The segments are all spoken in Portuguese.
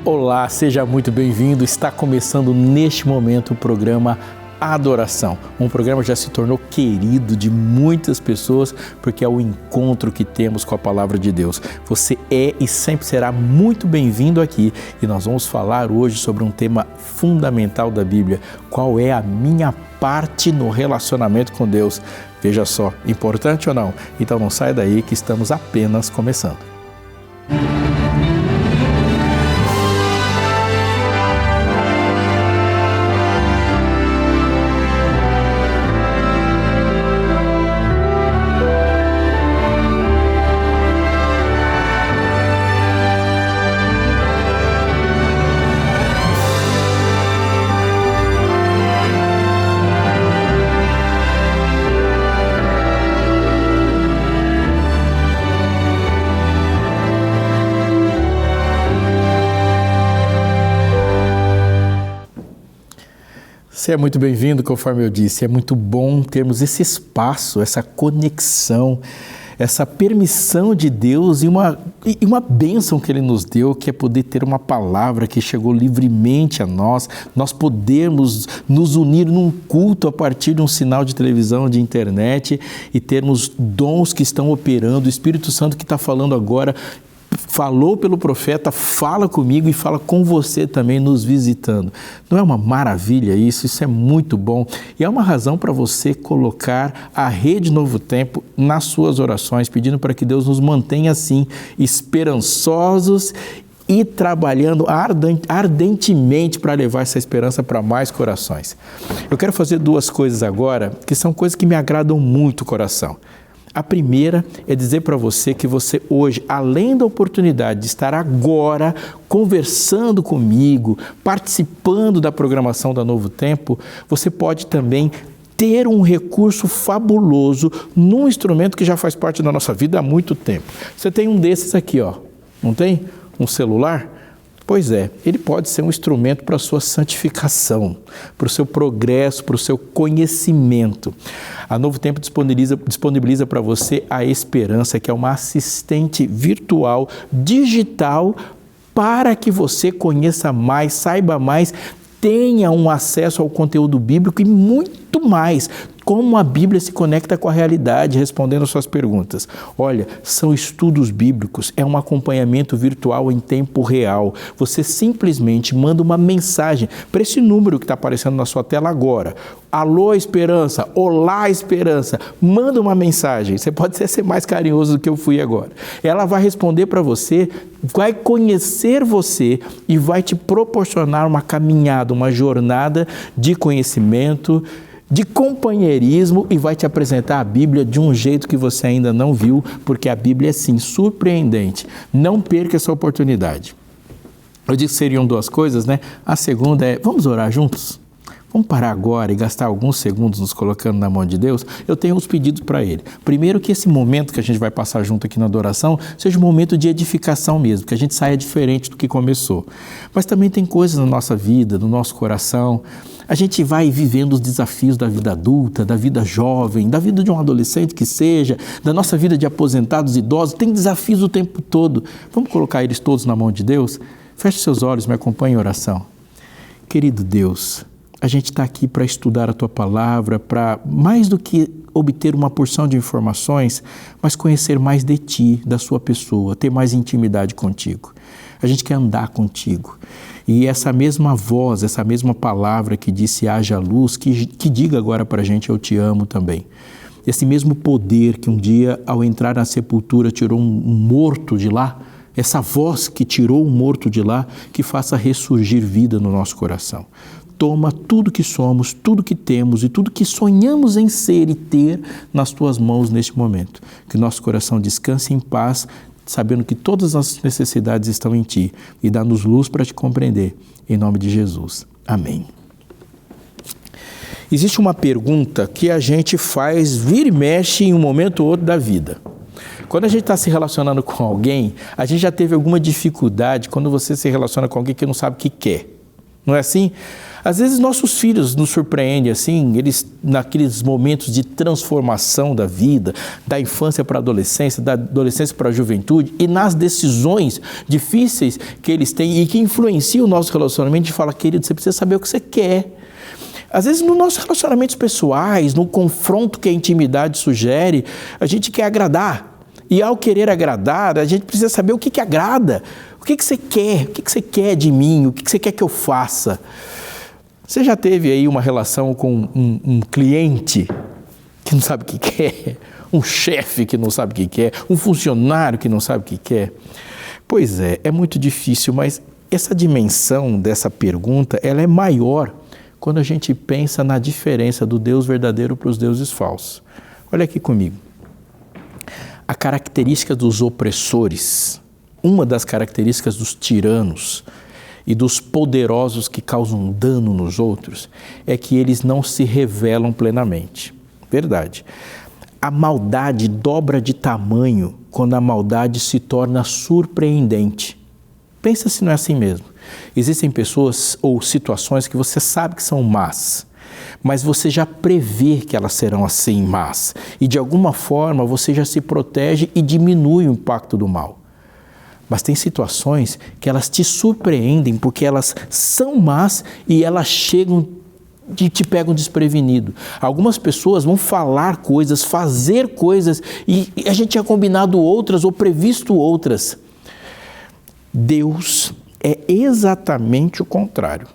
Olá, seja muito bem-vindo. Está começando neste momento o programa Adoração. Um programa que já se tornou querido de muitas pessoas porque é o encontro que temos com a Palavra de Deus. Você é e sempre será muito bem-vindo aqui e nós vamos falar hoje sobre um tema fundamental da Bíblia. Qual é a minha parte no relacionamento com Deus? Veja só, importante ou não? Então não sai daí que estamos apenas começando. Você é muito bem-vindo, conforme eu disse. É muito bom termos esse espaço, essa conexão, essa permissão de Deus e uma bênção que Ele nos deu, que é poder ter uma palavra que chegou livremente a nós podermos nos unir num culto a partir de um sinal de televisão, de internet e termos dons que estão operando, o Espírito Santo que está falando agora, falou pelo profeta, fala comigo e fala com você também nos visitando. Não é uma maravilha isso? Isso é muito bom e é uma razão para você colocar a Rede Novo Tempo nas suas orações, pedindo para que Deus nos mantenha assim, esperançosos e trabalhando ardentemente para levar essa esperança para mais corações. Eu quero fazer duas coisas agora, que são coisas que me agradam muito o coração. A primeira é dizer para você que você hoje, além da oportunidade de estar agora conversando comigo, participando da programação da Novo Tempo, você pode também ter um recurso fabuloso num instrumento que já faz parte da nossa vida há muito tempo. Você tem um desses aqui, ó, não tem? Um celular? Pois é, ele pode ser um instrumento para a sua santificação, para o seu progresso, para o seu conhecimento. A Novo Tempo disponibiliza para você a Esperança, que é uma assistente virtual, digital, para que você conheça mais, saiba mais, tenha um acesso ao conteúdo bíblico e muito mais. Como a Bíblia se conecta com a realidade, respondendo às suas perguntas. Olha, são estudos bíblicos, é um acompanhamento virtual em tempo real. Você simplesmente manda uma mensagem para esse número que está aparecendo na sua tela agora. Alô, Esperança, olá, Esperança, manda uma mensagem. Você pode ser mais carinhoso do que eu fui agora. Ela vai responder para você, vai conhecer você e vai te proporcionar uma caminhada, uma jornada de conhecimento, de companheirismo e vai te apresentar a Bíblia de um jeito que você ainda não viu, porque a Bíblia é sim surpreendente. Não perca essa oportunidade. Eu disse que seriam duas coisas, né? A segunda é, vamos orar juntos? Vamos parar agora e gastar alguns segundos nos colocando na mão de Deus? Eu tenho uns pedidos para Ele. Primeiro, que esse momento que a gente vai passar junto aqui na adoração seja um momento de edificação mesmo, que a gente saia diferente do que começou. Mas também tem coisas na nossa vida, no nosso coração. A gente vai vivendo os desafios da vida adulta, da vida jovem, da vida de um adolescente que seja, da nossa vida de aposentados, idosos. Tem desafios o tempo todo. Vamos colocar eles todos na mão de Deus? Feche seus olhos, me acompanhe em oração. Querido Deus, a gente está aqui para estudar a Tua Palavra, para mais do que obter uma porção de informações, mas conhecer mais de Ti, da Sua pessoa, ter mais intimidade contigo. A gente quer andar contigo. E essa mesma voz, essa mesma palavra que disse haja luz, que diga agora para a gente eu te amo também. Esse mesmo poder que um dia ao entrar na sepultura tirou um morto de lá, essa voz que tirou um morto de lá, que faça ressurgir vida no nosso coração. Toma tudo que somos, tudo que temos e tudo que sonhamos em ser e ter nas Tuas mãos neste momento. Que nosso coração descanse em paz, sabendo que todas as necessidades estão em Ti e dá-nos luz para Te compreender. Em nome de Jesus. Amém. Existe uma pergunta que a gente faz, vira e mexe em um momento ou outro da vida. Quando a gente está se relacionando com alguém, a gente já teve alguma dificuldade quando você se relaciona com alguém que não sabe o que quer. Não é assim? Às vezes nossos filhos nos surpreendem assim, eles naqueles momentos de transformação da vida, da infância para a adolescência, da adolescência para a juventude, e nas decisões difíceis que eles têm e que influenciam o nosso relacionamento, a gente fala, querido, você precisa saber o que você quer. Às vezes nos nossos relacionamentos pessoais, no confronto que a intimidade sugere, a gente quer agradar. E ao querer agradar, a gente precisa saber o que agrada. O que você quer? O que você quer de mim? O que você quer que eu faça? Você já teve aí uma relação com um cliente que não sabe o que quer? Um chefe que não sabe o que quer? Um funcionário que não sabe o que quer? Pois é muito difícil, mas essa dimensão dessa pergunta, ela é maior quando a gente pensa na diferença do Deus verdadeiro para os deuses falsos. Olha aqui comigo. A característica dos opressores, uma das características dos tiranos e dos poderosos que causam dano nos outros, é que eles não se revelam plenamente. Verdade. A maldade dobra de tamanho quando a maldade se torna surpreendente. Pensa se não é assim mesmo. Existem pessoas ou situações que você sabe que são más, mas você já prevê que elas serão assim más. E de alguma forma você já se protege e diminui o impacto do mal. Mas tem situações que elas te surpreendem porque elas são más e elas chegam e te pegam desprevenido. Algumas pessoas vão falar coisas, fazer coisas e a gente tinha combinado outras ou previsto outras. Deus é exatamente o contrário.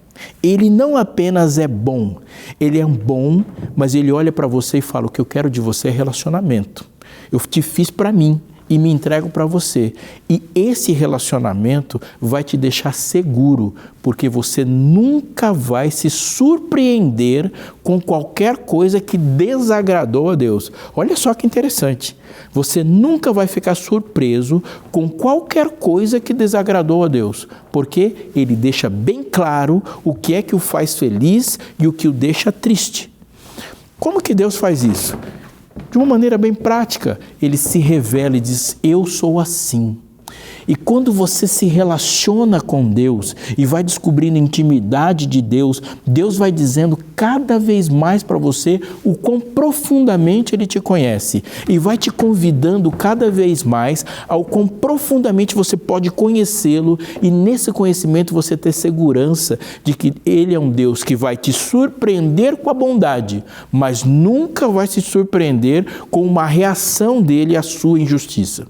Ele não apenas é bom, ele é bom, mas ele olha para você e fala, o que eu quero de você é relacionamento. Eu te fiz para mim e me entrego para você. E esse relacionamento vai te deixar seguro, porque você nunca vai se surpreender com qualquer coisa que desagradou a Deus. Olha só que interessante. Você nunca vai ficar surpreso com qualquer coisa que desagradou a Deus, porque Ele deixa bem claro o que é que o faz feliz e o que o deixa triste. Como que Deus faz isso? De uma maneira bem prática, Ele se revela e diz, eu sou assim. E quando você se relaciona com Deus e vai descobrindo a intimidade de Deus, Deus vai dizendo cada vez mais para você o quão profundamente Ele te conhece. E vai te convidando cada vez mais ao quão profundamente você pode conhecê-lo e nesse conhecimento você ter segurança de que Ele é um Deus que vai te surpreender com a bondade, mas nunca vai se surpreender com uma reação dele à sua injustiça.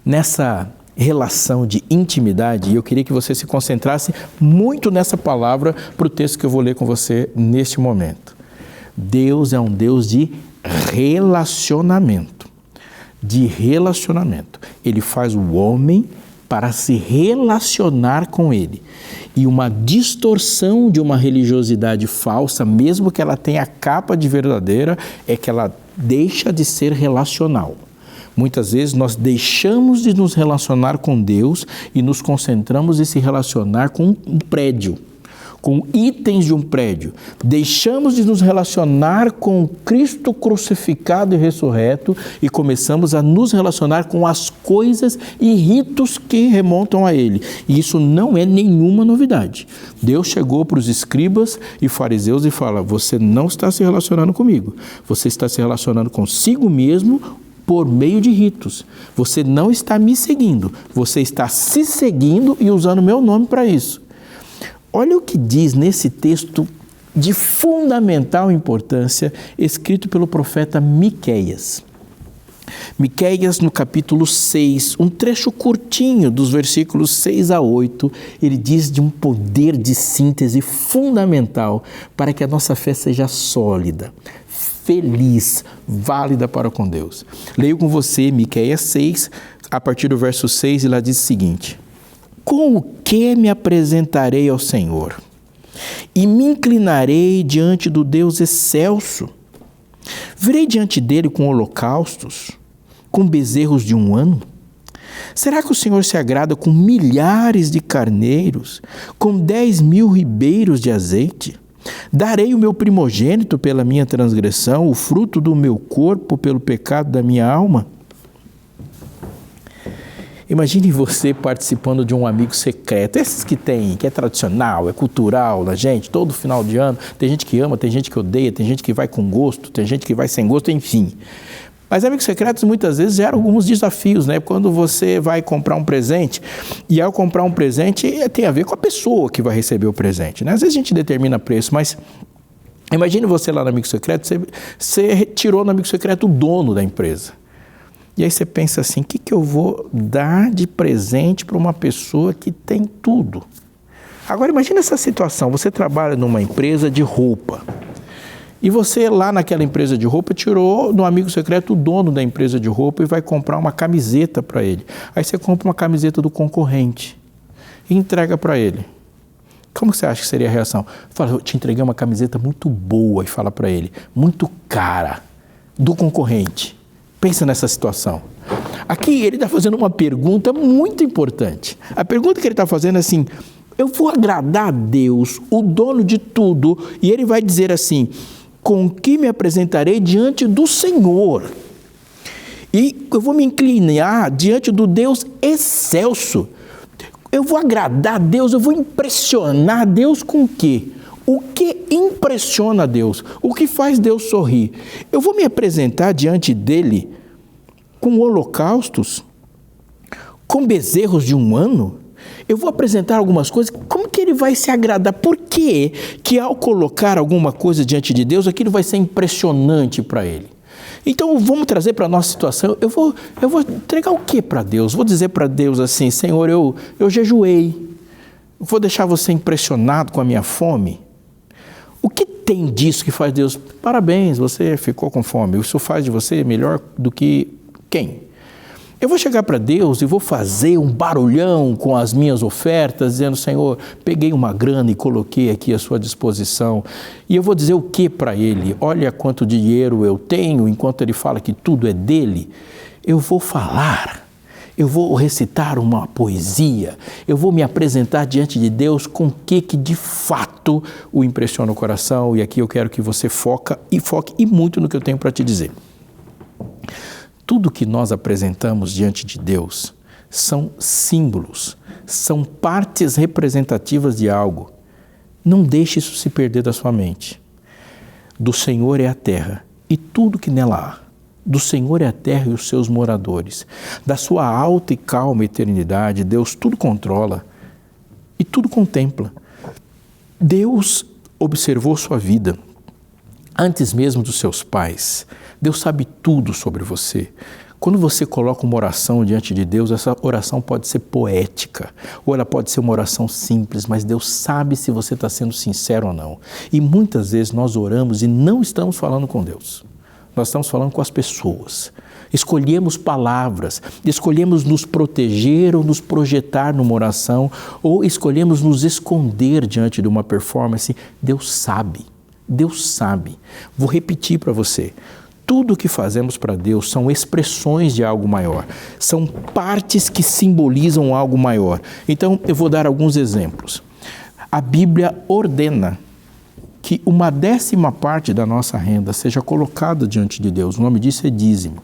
Nessa relação de intimidade, eu queria que você se concentrasse muito nessa palavra para o texto que eu vou ler com você neste momento. Deus é um Deus de relacionamento. De relacionamento. Ele faz o homem para se relacionar com Ele. E uma distorção de uma religiosidade falsa, mesmo que ela tenha a capa de verdadeira, é que ela deixa de ser relacional. Muitas vezes nós deixamos de nos relacionar com Deus e nos concentramos em se relacionar com um prédio, com itens de um prédio. Deixamos de nos relacionar com Cristo crucificado e ressurreto e começamos a nos relacionar com as coisas e ritos que remontam a Ele. E isso não é nenhuma novidade. Deus chegou para os escribas e fariseus e fala, você não está se relacionando comigo, você está se relacionando consigo mesmo por meio de ritos. Você não está me seguindo, você está se seguindo e usando meu nome para isso. Olha o que diz nesse texto de fundamental importância, escrito pelo profeta Miqueias. Miqueias, no capítulo 6, um trecho curtinho dos versículos 6 a 8, ele diz de um poder de síntese fundamental para que a nossa fé seja sólida, feliz, válida para com Deus. Leio com você Miqueias 6, a partir do verso 6, e lá diz o seguinte: com o que me apresentarei ao Senhor? E me inclinarei diante do Deus excelso? Virei diante dele com holocaustos, com bezerros de um ano? Será que o Senhor se agrada com milhares de carneiros, com 10.000 ribeiros de azeite? Darei o meu primogênito pela minha transgressão, o fruto do meu corpo pelo pecado da minha alma? Imagine você participando de um amigo secreto, esses que tem, que é tradicional, é cultural da gente, todo final de ano, tem gente que ama, tem gente que odeia, tem gente que vai com gosto, tem gente que vai sem gosto, enfim. Mas amigos secretos muitas vezes geram alguns desafios, né? Quando você vai comprar um presente, e ao comprar um presente tem a ver com a pessoa que vai receber o presente, né? Às vezes a gente determina preço, mas imagine você lá no amigo secreto, você tirou no amigo secreto o dono da empresa. E aí você pensa assim, o que eu vou dar de presente para uma pessoa que tem tudo? Agora imagine essa situação, você trabalha numa empresa de roupa. E você lá naquela empresa de roupa tirou no amigo secreto o dono da empresa de roupa e vai comprar uma camiseta para ele. Aí você compra uma camiseta do concorrente e entrega para ele. Como você acha que seria a reação? Fala, eu te entreguei uma camiseta muito boa, e fala para ele, muito cara, do concorrente. Pensa nessa situação. Aqui ele está fazendo uma pergunta muito importante. A pergunta que ele está fazendo é assim, eu vou agradar a Deus, o dono de tudo, e ele vai dizer assim, com que me apresentarei diante do Senhor? E eu vou me inclinar diante do Deus excelso. Eu vou agradar a Deus, eu vou impressionar a Deus com o quê? O que impressiona a Deus? O que faz Deus sorrir? Eu vou me apresentar diante dele com holocaustos? Com bezerros de um ano? Eu vou apresentar algumas coisas, como que ele vai se agradar? Por que ao colocar alguma coisa diante de Deus, aquilo vai ser impressionante para ele? Então, vamos trazer para a nossa situação, eu vou entregar o que para Deus? Vou dizer para Deus assim, Senhor, eu jejuei, vou deixar você impressionado com a minha fome? O que tem disso que faz Deus? Parabéns, você ficou com fome, isso faz de você melhor do que quem? Eu vou chegar para Deus e vou fazer um barulhão com as minhas ofertas, dizendo, Senhor, peguei uma grana e coloquei aqui à sua disposição. E eu vou dizer o que para Ele? Olha quanto dinheiro eu tenho, enquanto Ele fala que tudo é dele. Eu vou falar, eu vou recitar uma poesia, eu vou me apresentar diante de Deus com o que de fato o impressiona o coração. E aqui eu quero que você foque muito no que eu tenho para te dizer. Tudo que nós apresentamos diante de Deus são símbolos, são partes representativas de algo. Não deixe isso se perder da sua mente. Do Senhor é a terra e tudo que nela há. Do Senhor é a terra e os seus moradores. Da sua alta e calma eternidade, Deus tudo controla e tudo contempla. Deus observou sua vida antes mesmo dos seus pais. Deus sabe tudo sobre você. Quando você coloca uma oração diante de Deus, essa oração pode ser poética, ou ela pode ser uma oração simples, mas Deus sabe se você está sendo sincero ou não. E muitas vezes nós oramos e não estamos falando com Deus. Nós estamos falando com as pessoas. Escolhemos palavras, escolhemos nos proteger ou nos projetar numa oração, ou escolhemos nos esconder diante de uma performance. Deus sabe. Deus sabe. Vou repetir para você. Tudo o que fazemos para Deus são expressões de algo maior. São partes que simbolizam algo maior. Então, eu vou dar alguns exemplos. A Bíblia ordena que 1/10 da nossa renda seja colocada diante de Deus. O nome disso é dízimo.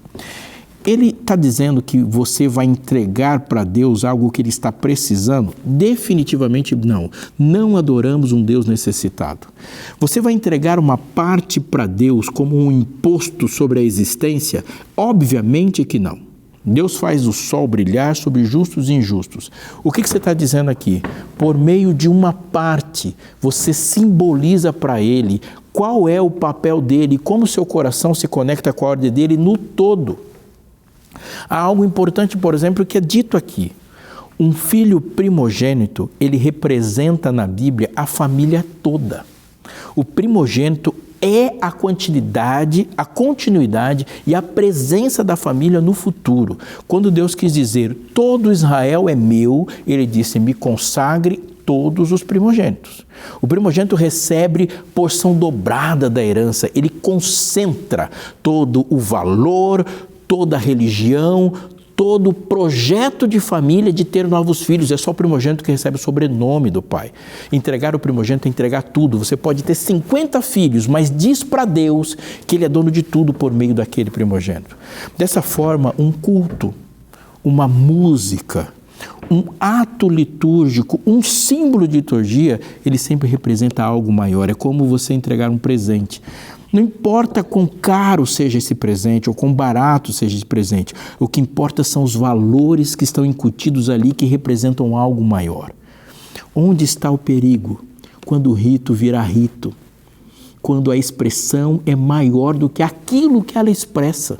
Ele está dizendo que você vai entregar para Deus algo que Ele está precisando? Definitivamente não. Não adoramos um Deus necessitado. Você vai entregar uma parte para Deus como um imposto sobre a existência? Obviamente que não. Deus faz o sol brilhar sobre justos e injustos. O que você está dizendo aqui? Por meio de uma parte, você simboliza para Ele qual é o papel dele, como seu coração se conecta com a ordem dele no todo. Há algo importante, por exemplo, que é dito aqui. Um filho primogênito, ele representa na Bíblia a família toda. O primogênito é a continuidade e a presença da família no futuro. Quando Deus quis dizer, todo Israel é meu, Ele disse, me consagre todos os primogênitos. O primogênito recebe porção dobrada da herança, ele concentra todo o valor, toda a religião, todo o projeto de família de ter novos filhos. É só o primogênito que recebe o sobrenome do pai. Entregar o primogênito é entregar tudo. Você pode ter 50 filhos, mas diz para Deus que Ele é dono de tudo por meio daquele primogênito. Dessa forma, um culto, uma música, um ato litúrgico, um símbolo de liturgia, ele sempre representa algo maior. É como você entregar um presente. Não importa quão caro seja esse presente ou quão barato seja esse presente, o que importa são os valores que estão incutidos ali, que representam algo maior. Onde está o perigo? Quando o rito vira rito, quando a expressão é maior do que aquilo que ela expressa.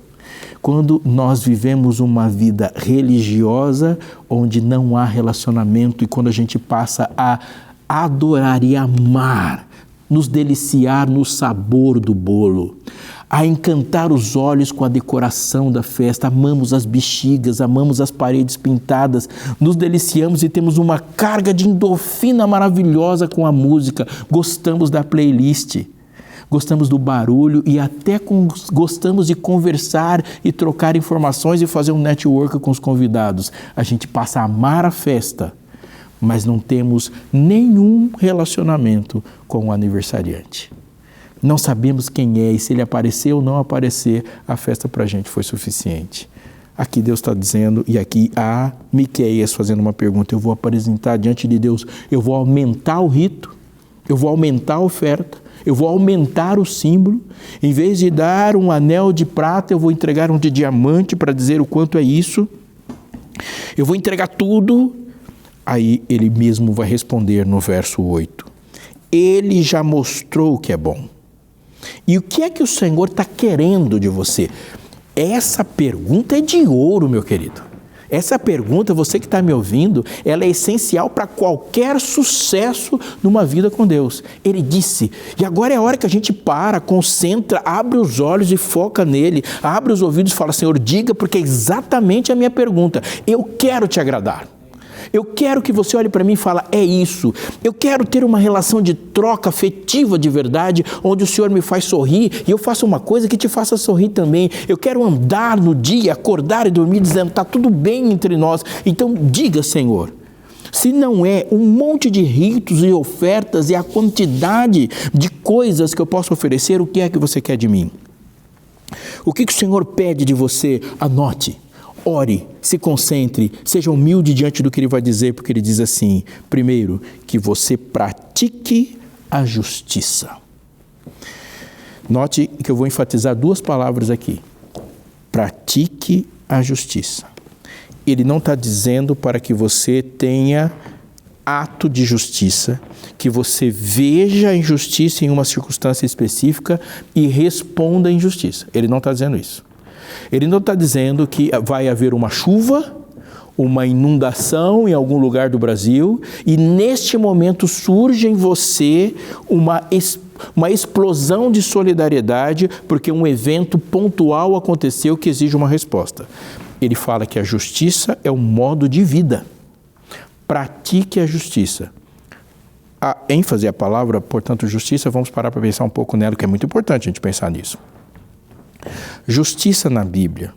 Quando nós vivemos uma vida religiosa onde não há relacionamento e quando a gente passa a adorar e amar, nos deliciar no sabor do bolo, a encantar os olhos com a decoração da festa, amamos as bexigas, amamos as paredes pintadas, nos deliciamos e temos uma carga de endorfina maravilhosa com a música, gostamos da playlist, gostamos do barulho e até gostamos de conversar e trocar informações e fazer um network com os convidados. A gente passa a amar a festa, mas não temos nenhum relacionamento com o aniversariante. Não sabemos quem é e se ele aparecer ou não aparecer, a festa para a gente foi suficiente. Aqui Deus está dizendo, e aqui há Miqueias fazendo uma pergunta, eu vou apresentar diante de Deus, eu vou aumentar o rito, eu vou aumentar a oferta, eu vou aumentar o símbolo, em vez de dar um anel de prata, eu vou entregar um de diamante para dizer o quanto é isso, eu vou entregar tudo. Aí ele mesmo vai responder no verso 8, ele já mostrou que é bom. E o que é que o Senhor está querendo de você? Essa pergunta é de ouro, meu querido. Essa pergunta, você que está me ouvindo, ela é essencial para qualquer sucesso numa vida com Deus. Ele disse, e agora é a hora que a gente para, concentra, abre os olhos e foca nele, abre os ouvidos e fala, Senhor, diga, porque é exatamente a minha pergunta. Eu quero te agradar. Eu quero que você olhe para mim e fale, é isso. Eu quero ter uma relação de troca afetiva de verdade, onde o Senhor me faz sorrir e eu faço uma coisa que te faça sorrir também. Eu quero andar no dia, acordar e dormir dizendo, está tudo bem entre nós. Então diga, Senhor, se não é um monte de ritos e ofertas e a quantidade de coisas que eu posso oferecer, o que é que você quer de mim? O que o Senhor pede de você? Anote. Ore, se concentre, seja humilde diante do que Ele vai dizer, porque Ele diz assim, primeiro, que você pratique a justiça. Note que eu vou enfatizar duas palavras aqui. Pratique a justiça. Ele não está dizendo para que você tenha ato de justiça, que você veja a injustiça em uma circunstância específica e responda a injustiça. Ele não está dizendo isso. Ele não está dizendo que vai haver uma chuva, uma inundação em algum lugar do Brasil e neste momento surge em você uma explosão de solidariedade porque um evento pontual aconteceu que exige uma resposta. Ele fala que a justiça é um modo de vida. Pratique a justiça. A ênfase, a palavra, portanto, justiça, vamos parar para pensar um pouco nela, que é muito importante a gente pensar nisso. Justiça na Bíblia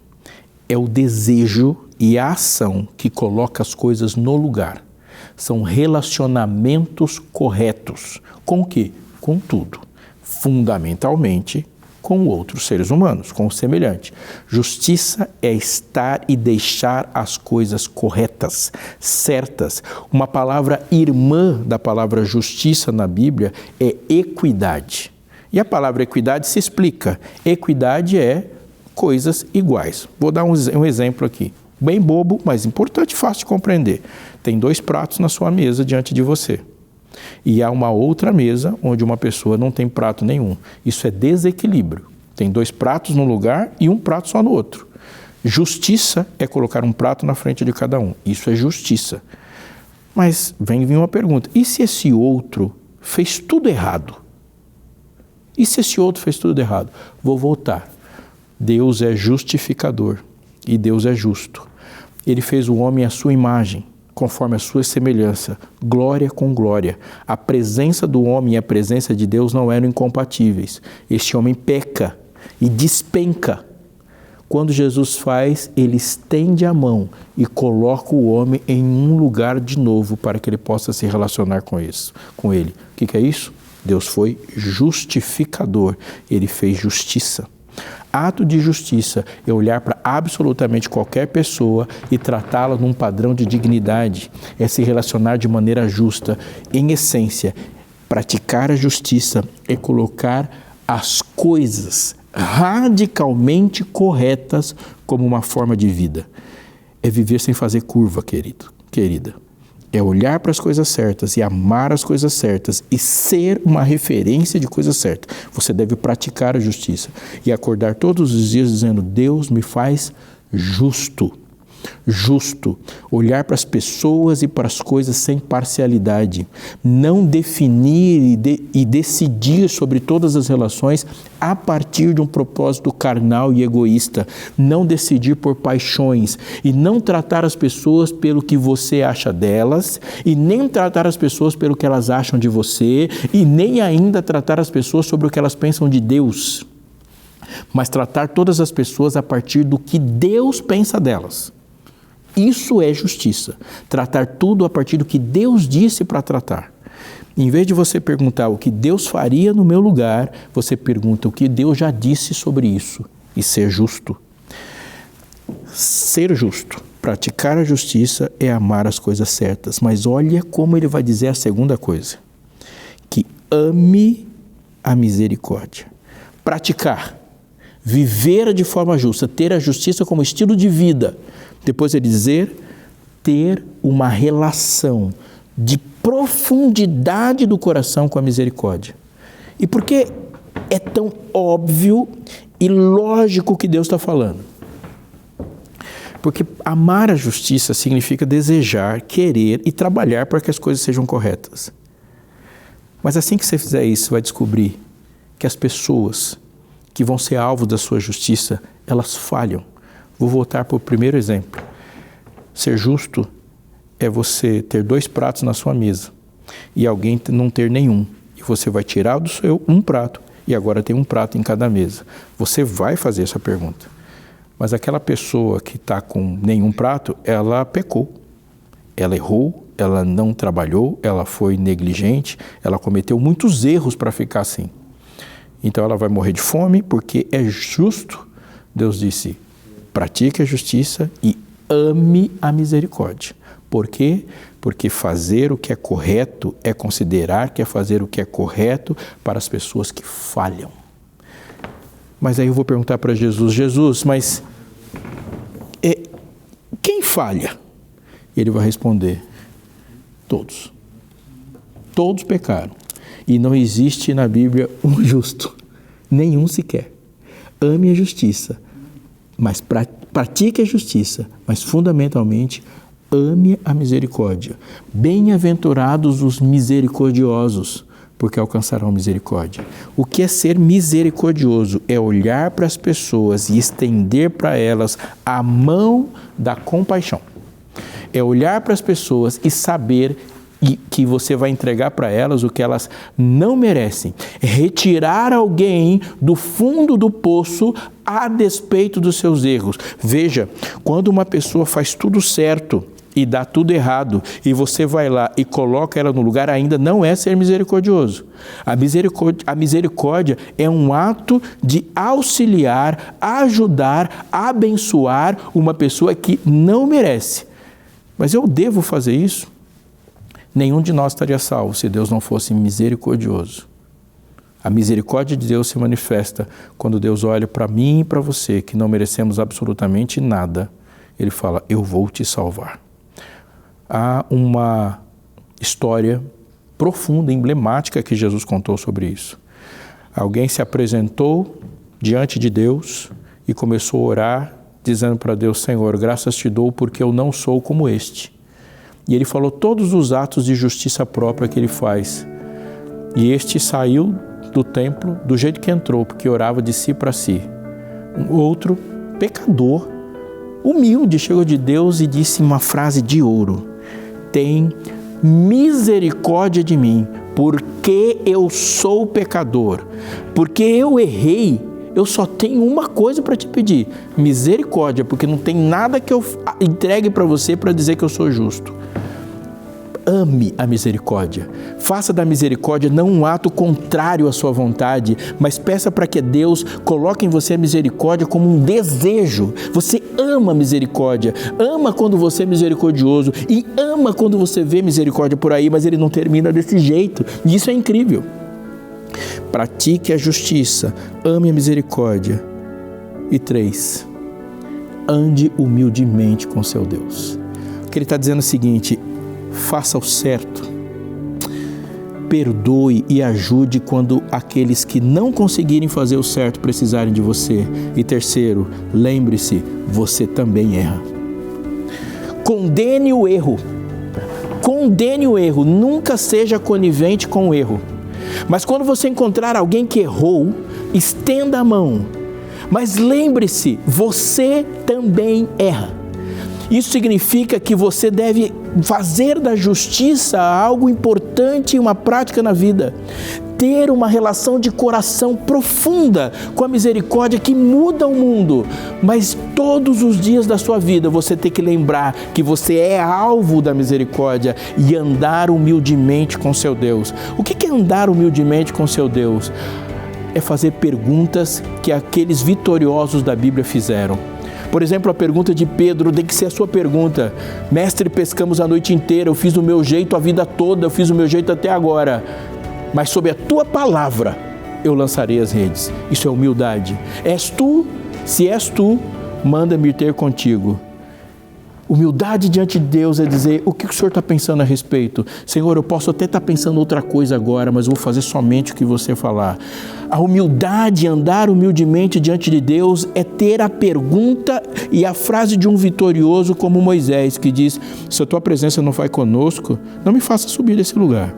é o desejo e a ação que coloca as coisas no lugar. São relacionamentos corretos. Com o quê? Com tudo. Fundamentalmente com outros seres humanos, com o semelhante. Justiça é estar e deixar as coisas corretas, certas. Uma palavra irmã da palavra justiça na Bíblia é equidade. E a palavra equidade se explica. Equidade é coisas iguais. Vou dar um exemplo aqui. Bem bobo, mas importante e fácil de compreender. Tem 2 pratos na sua mesa diante de você. E há uma outra mesa onde uma pessoa não tem prato nenhum. Isso é desequilíbrio. Tem 2 pratos no lugar e um prato só no outro. Justiça é colocar um prato na frente de cada um. Isso é justiça. Mas vem uma pergunta. E se esse outro fez tudo errado? E se esse outro fez tudo errado? Vou voltar. Deus é justificador e Deus é justo. Ele fez o homem à sua imagem, conforme a sua semelhança, glória com glória. A presença do homem e a presença de Deus não eram incompatíveis. Este homem peca e despenca. Quando Jesus faz, ele estende a mão e coloca o homem em um lugar de novo para que ele possa se relacionar com ele. O que é isso? Deus foi justificador, ele fez justiça. Ato de justiça é olhar para absolutamente qualquer pessoa e tratá-la num padrão de dignidade, é se relacionar de maneira justa. Em essência, praticar a justiça é colocar as coisas radicalmente corretas como uma forma de vida. É viver sem fazer curva, querida. É olhar para as coisas certas e amar as coisas certas e ser uma referência de coisas certas. Você deve praticar a justiça e acordar todos os dias dizendo: Deus me faz justo. Justo, olhar para as pessoas e para as coisas sem parcialidade, não definir e decidir sobre todas as relações a partir de um propósito carnal e egoísta, não decidir por paixões e não tratar as pessoas pelo que você acha delas e nem tratar as pessoas pelo que elas acham de você e nem ainda tratar as pessoas sobre o que elas pensam de Deus, mas tratar todas as pessoas a partir do que Deus pensa delas. Isso é justiça, tratar tudo a partir do que Deus disse para tratar. Em vez de você perguntar o que Deus faria no meu lugar, você pergunta o que Deus já disse sobre isso e ser justo. Ser justo, praticar a justiça é amar as coisas certas, mas olha como ele vai dizer a segunda coisa, que ame a misericórdia. Praticar, viver de forma justa, ter a justiça como estilo de vida. Depois ele dizer, ter uma relação de profundidade do coração com a misericórdia. E por que é tão óbvio e lógico que Deus está falando? Porque amar a justiça significa desejar, querer e trabalhar para que as coisas sejam corretas. Mas assim que você fizer isso, você vai descobrir que as pessoas que vão ser alvo da sua justiça, elas falham. Vou voltar para o primeiro exemplo. Ser justo é você ter 2 pratos na sua mesa e alguém não ter nenhum. E você vai tirar do seu um prato e agora tem um prato em cada mesa. Você vai fazer essa pergunta. Mas aquela pessoa que está com nenhum prato, ela pecou. Ela errou, ela não trabalhou, ela foi negligente, ela cometeu muitos erros para ficar assim. Então ela vai morrer de fome porque é justo. Deus disse, pratique a justiça e ame a misericórdia. Por quê? Porque fazer o que é correto é considerar que é fazer o que é correto para as pessoas que falham. Mas aí eu vou perguntar para Jesus, mas quem falha? E ele vai responder, todos. Todos pecaram. E não existe na Bíblia um justo, nenhum sequer. Ame a justiça, mas pratique a justiça, mas fundamentalmente ame a misericórdia. Bem-aventurados os misericordiosos, porque alcançarão misericórdia. O que é ser misericordioso? É olhar para as pessoas e estender para elas a mão da compaixão. É olhar para as pessoas e saber que você vai entregar para elas o que elas não merecem. Retirar alguém do fundo do poço a despeito dos seus erros. Veja, quando uma pessoa faz tudo certo e dá tudo errado, e você vai lá e coloca ela no lugar, ainda não é ser misericordioso. A misericórdia é um ato de auxiliar, ajudar, abençoar uma pessoa que não merece. Mas eu devo fazer isso? Nenhum de nós estaria salvo se Deus não fosse misericordioso. A misericórdia de Deus se manifesta quando Deus olha para mim e para você, que não merecemos absolutamente nada. Ele fala, eu vou te salvar. Há uma história profunda, emblemática que Jesus contou sobre isso. Alguém se apresentou diante de Deus e começou a orar, dizendo para Deus, Senhor, graças te dou porque eu não sou como este. E ele falou todos os atos de justiça própria que ele faz. E este saiu do templo do jeito que entrou, porque orava de si para si. Um outro pecador, humilde, chegou de Deus e disse uma frase de ouro. Tem misericórdia de mim, porque eu sou pecador. Porque eu errei, eu só tenho uma coisa para te pedir. Misericórdia, porque não tem nada que eu entregue para você para dizer que eu sou justo. ame a misericórdia. Faça da misericórdia não um ato contrário à sua vontade, mas peça para que Deus coloque em você a misericórdia como um desejo. Você ama a misericórdia, ama quando você é misericordioso e ama quando você vê misericórdia por aí, mas ele não termina desse jeito. E isso é incrível. Pratique a justiça, ame a misericórdia. E 3, ande humildemente com seu Deus. O que ele está dizendo é o seguinte: faça o certo, perdoe e ajude quando aqueles que não conseguirem fazer o certo precisarem de você. E 3, lembre-se, você também erra. Condene o erro. Condene o erro, nunca seja conivente com o erro. Mas quando você encontrar alguém que errou, estenda a mão. Mas lembre-se, você também erra. Isso significa que você deve fazer da justiça algo importante e uma prática na vida. Ter uma relação de coração profunda com a misericórdia que muda o mundo. Mas todos os dias da sua vida você tem que lembrar que você é alvo da misericórdia e andar humildemente com seu Deus. O que é andar humildemente com seu Deus? É fazer perguntas que aqueles vitoriosos da Bíblia fizeram. Por exemplo, a pergunta de Pedro tem que ser a sua pergunta. Mestre, pescamos a noite inteira, eu fiz o meu jeito a vida toda, eu fiz o meu jeito até agora. Mas sob a tua palavra eu lançarei as redes. Isso é humildade. És tu? Se és tu, manda-me ter contigo. Humildade diante de Deus é dizer: o que o Senhor está pensando a respeito? Senhor, eu posso até estar pensando outra coisa agora, mas eu vou fazer somente o que você falar. A humildade, andar humildemente diante de Deus, é ter a pergunta e a frase de um vitorioso como Moisés, que diz: se a tua presença não vai conosco, não me faça subir desse lugar.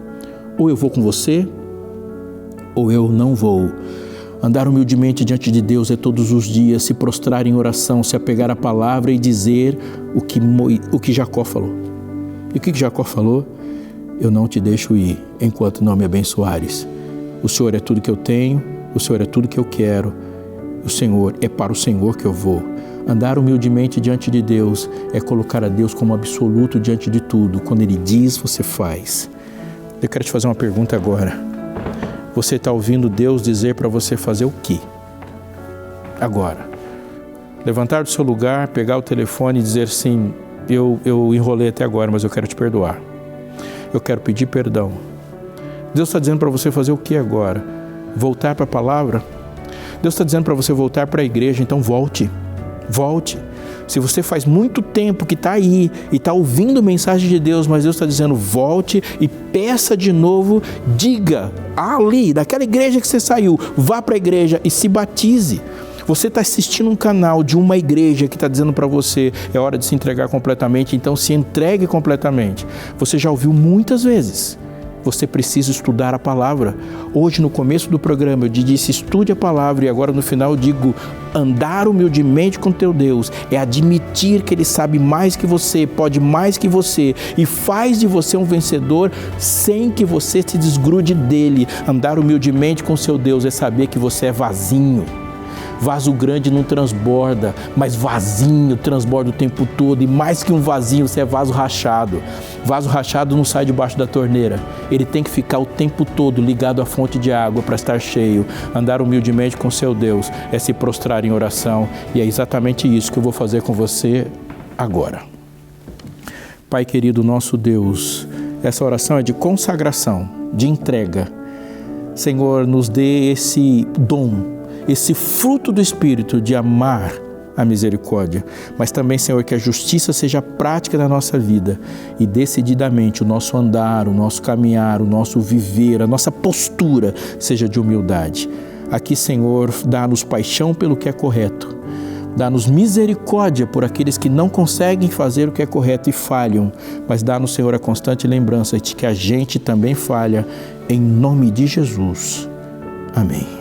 Ou eu vou com você, ou eu não vou. Andar humildemente diante de Deus é todos os dias se prostrar em oração, se apegar à palavra e dizer o que Jacó falou. E o que Jacó falou? Eu não te deixo ir enquanto não me abençoares. O Senhor é tudo que eu tenho, o Senhor é tudo que eu quero, o Senhor é para o Senhor que eu vou. Andar humildemente diante de Deus é colocar a Deus como absoluto diante de tudo. Quando Ele diz, você faz. Eu quero te fazer uma pergunta agora. Você está ouvindo Deus dizer para você fazer o quê? Agora. Levantar do seu lugar, pegar o telefone e dizer assim: eu enrolei até agora, mas eu quero te perdoar. Eu quero pedir perdão. Deus está dizendo para você fazer o quê agora? Voltar para a palavra? Deus está dizendo para você voltar para a igreja, então volte. Volte. Se você faz muito tempo que está aí e está ouvindo mensagem de Deus, mas Deus está dizendo: volte e peça de novo, diga ali, daquela igreja que você saiu, vá para a igreja e se batize. Você está assistindo um canal de uma igreja que está dizendo para você: é hora de se entregar completamente, então se entregue completamente. Você já ouviu muitas vezes. Você precisa estudar a palavra. Hoje, no começo do programa, eu disse: estude a palavra. E agora, no final, eu digo: andar humildemente com teu Deus é admitir que Ele sabe mais que você, pode mais que você e faz de você um vencedor sem que você se desgrude dele. Andar humildemente com seu Deus é saber que você é vasinho. Vaso grande não transborda, mas vasinho transborda o tempo todo. E mais que um vasinho, você é vaso rachado. Vaso rachado não sai debaixo da torneira. Ele tem que ficar o tempo todo ligado à fonte de água para estar cheio. Andar humildemente com seu Deus é se prostrar em oração. E é exatamente isso que eu vou fazer com você agora. Pai querido, nosso Deus, essa oração é de consagração, de entrega. Senhor, nos dê esse dom, esse fruto do Espírito de amar a misericórdia, mas também, Senhor, que a justiça seja prática na nossa vida e decididamente o nosso andar, o nosso caminhar, o nosso viver, a nossa postura seja de humildade. Aqui, Senhor, dá-nos paixão pelo que é correto, dá-nos misericórdia por aqueles que não conseguem fazer o que é correto e falham, mas dá-nos, Senhor, a constante lembrança de que a gente também falha, em nome de Jesus. Amém.